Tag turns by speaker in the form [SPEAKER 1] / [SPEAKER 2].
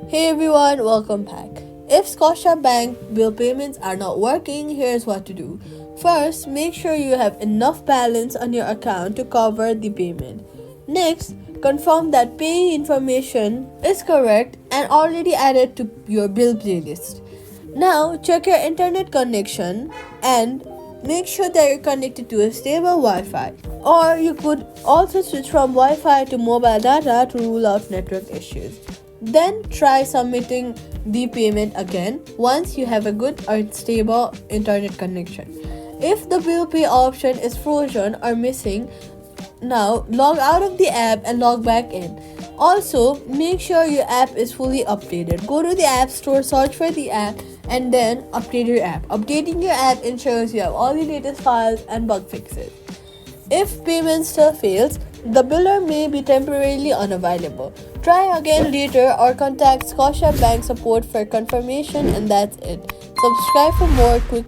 [SPEAKER 1] Hey everyone, welcome back. If Scotiabank bill payments are not working, here's what to do. First, make sure you have enough balance on your account to cover the payment. Next, confirm that pay information is correct and already added to your bill playlist. Now, check your internet connection and make sure that you're connected to a stable Wi-Fi. Or you could also switch from Wi-Fi to mobile data to rule out network issues. Then try submitting the payment again once you have a good or stable internet connection. If the bill pay option is frozen or missing, now log out of the app and log back in. Also, make sure your app is fully updated. Go to the App Store, search for the app, and then update your app. Updating your app ensures you have all the latest files and bug fixes. If payment still fails, the biller may be temporarily unavailable. Try again later or contact Scotiabank support for confirmation, and that's it. Subscribe for more quick